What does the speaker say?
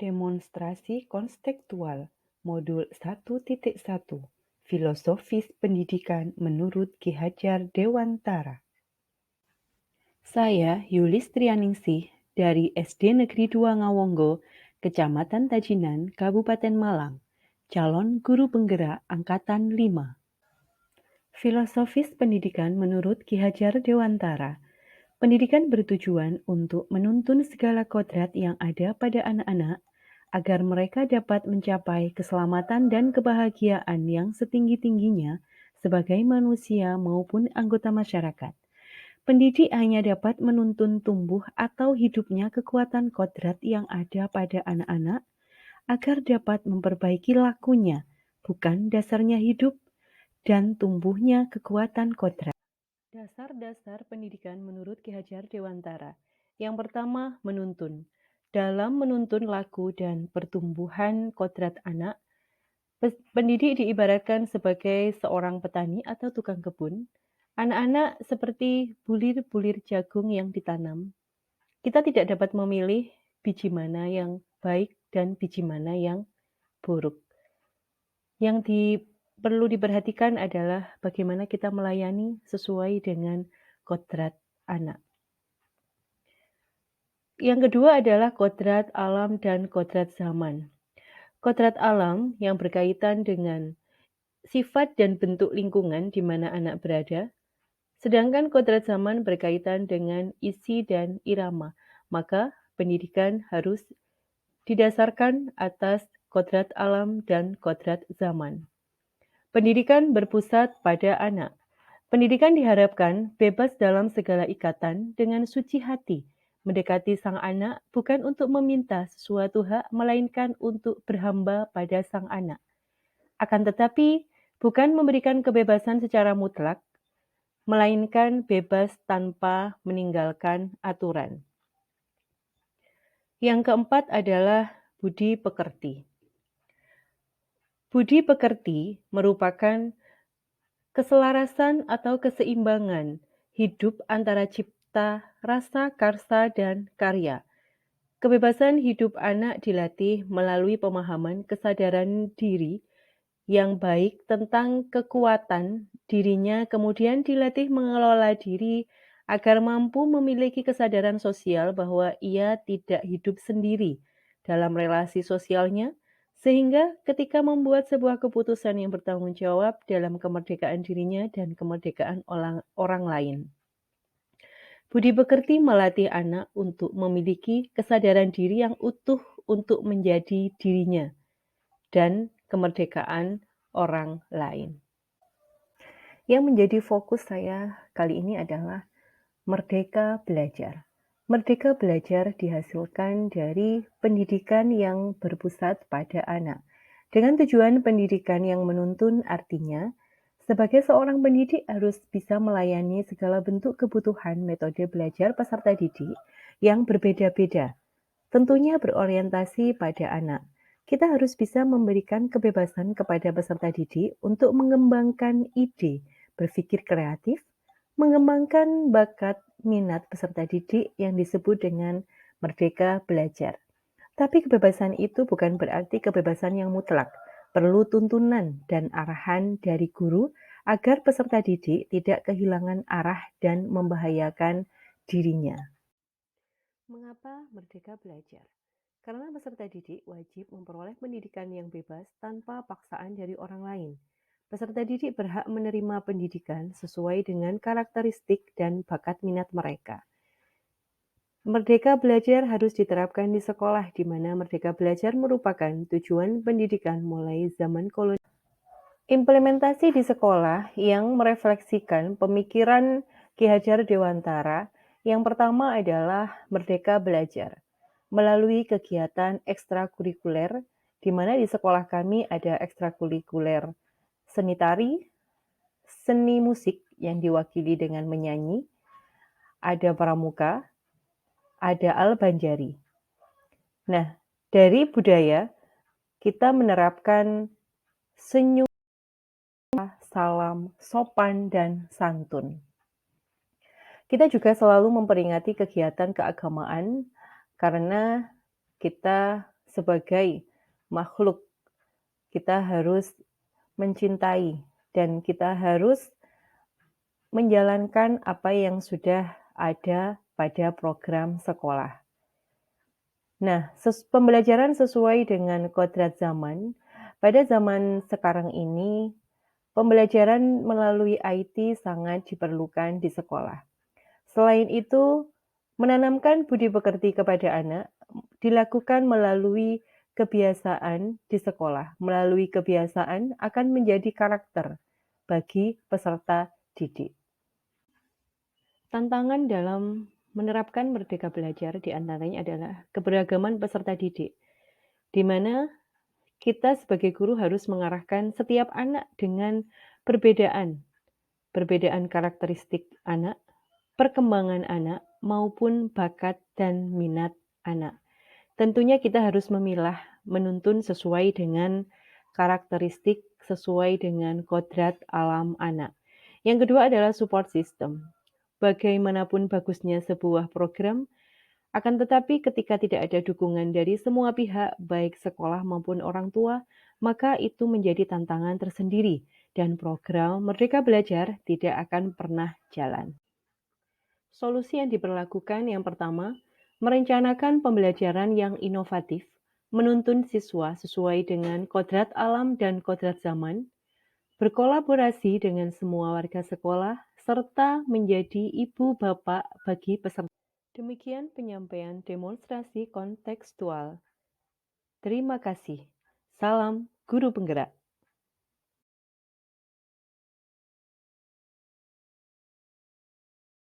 Demonstrasi konstekstual Modul 1.1 Filosofis Pendidikan menurut Ki Hajar Dewantara. Saya Yulis Trianingsih dari SD Negeri 2 Ngawonggo, Kecamatan Tajinan, Kabupaten Malang, calon guru penggerak Angkatan 5. Filosofis pendidikan menurut Ki Hajar Dewantara. Pendidikan bertujuan untuk menuntun segala kodrat yang ada pada anak-anak agar mereka dapat mencapai keselamatan dan kebahagiaan yang setinggi-tingginya sebagai manusia maupun anggota masyarakat. Pendidik hanya dapat menuntun tumbuh atau hidupnya kekuatan kodrat yang ada pada anak-anak agar dapat memperbaiki lakunya, bukan dasarnya hidup dan tumbuhnya kekuatan kodrat. Dasar-dasar pendidikan menurut Ki Hajar Dewantara. Yang pertama, menuntun. Dalam menuntun laku dan pertumbuhan kodrat anak, pendidik diibaratkan sebagai seorang petani atau tukang kebun. Anak-anak seperti bulir-bulir jagung yang ditanam. Kita tidak dapat memilih biji mana yang baik dan biji mana yang buruk. Yang perlu diperhatikan adalah bagaimana kita melayani sesuai dengan kodrat anak. Yang kedua adalah kodrat alam dan kodrat zaman. Kodrat alam yang berkaitan dengan sifat dan bentuk lingkungan di mana anak berada, sedangkan kodrat zaman berkaitan dengan isi dan irama. Maka pendidikan harus didasarkan atas kodrat alam dan kodrat zaman. Pendidikan berpusat pada anak. Pendidikan diharapkan bebas dalam segala ikatan dengan suci hati, mendekati sang anak bukan untuk meminta sesuatu hak, melainkan untuk berhamba pada sang anak. Akan tetapi, bukan memberikan kebebasan secara mutlak, melainkan bebas tanpa meninggalkan aturan. Yang keempat adalah budi pekerti. Budi pekerti merupakan keselarasan atau keseimbangan hidup antara cipta, rasa, karsa, dan karya. Kebebasan hidup anak dilatih melalui pemahaman kesadaran diri yang baik tentang kekuatan dirinya, kemudian dilatih mengelola diri agar mampu memiliki kesadaran sosial bahwa ia tidak hidup sendiri dalam relasi sosialnya, sehingga ketika membuat sebuah keputusan yang bertanggung jawab dalam kemerdekaan dirinya dan kemerdekaan orang lain. Budi pekerti melatih anak untuk memiliki kesadaran diri yang utuh untuk menjadi dirinya dan kemerdekaan orang lain. Yang menjadi fokus saya kali ini adalah merdeka belajar. Merdeka belajar dihasilkan dari pendidikan yang berpusat pada anak. Dengan tujuan pendidikan yang menuntun artinya, sebagai seorang pendidik harus bisa melayani segala bentuk kebutuhan metode belajar peserta didik yang berbeda-beda. Tentunya berorientasi pada anak. Kita harus bisa memberikan kebebasan kepada peserta didik untuk mengembangkan ide, berpikir kreatif, mengembangkan bakat minat peserta didik yang disebut dengan merdeka belajar. Tapi kebebasan itu bukan berarti kebebasan yang mutlak. Perlu tuntunan dan arahan dari guru agar peserta didik tidak kehilangan arah dan membahayakan dirinya. Mengapa merdeka belajar? Karena peserta didik wajib memperoleh pendidikan yang bebas tanpa paksaan dari orang lain. Peserta didik berhak menerima pendidikan sesuai dengan karakteristik dan bakat minat mereka. Merdeka belajar harus diterapkan di sekolah, di mana merdeka belajar merupakan tujuan pendidikan mulai zaman kolonial. Implementasi di sekolah yang merefleksikan pemikiran Ki Hajar Dewantara yang pertama adalah merdeka belajar melalui kegiatan ekstrakurikuler, di mana di sekolah kami ada ekstrakurikuler seni tari, seni musik yang diwakili dengan menyanyi, ada pramuka, ada albanjari. Nah, dari budaya kita menerapkan senyum, salam, sopan, dan santun. Kita juga selalu memperingati kegiatan keagamaan karena kita sebagai makhluk. Kita harus mencintai dan kita harus menjalankan apa yang sudah ada pada program sekolah. Nah, pembelajaran sesuai dengan kodrat zaman. Pada zaman sekarang ini, pembelajaran melalui IT sangat diperlukan di sekolah. Selain itu, menanamkan budi pekerti kepada anak dilakukan melalui kebiasaan di sekolah. Melalui kebiasaan akan menjadi karakter bagi peserta didik. Tantangan dalam menerapkan Merdeka Belajar di antaranya adalah keberagaman peserta didik, di mana kita sebagai guru harus mengarahkan setiap anak dengan perbedaan, perbedaan karakteristik anak, perkembangan anak, maupun bakat dan minat anak. Tentunya kita harus memilah, menuntun sesuai dengan karakteristik, sesuai dengan kodrat alam anak. Yang kedua adalah support system. Bagaimanapun bagusnya sebuah program, akan tetapi ketika tidak ada dukungan dari semua pihak, baik sekolah maupun orang tua, maka itu menjadi tantangan tersendiri dan program Merdeka Belajar tidak akan pernah jalan. Solusi yang diberlakukan yang pertama, merencanakan pembelajaran yang inovatif, menuntun siswa sesuai dengan kodrat alam dan kodrat zaman, berkolaborasi dengan semua warga sekolah, serta menjadi ibu bapak bagi peserta. Demikian penyampaian demonstrasi kontekstual. Terima kasih. Salam Guru Penggerak.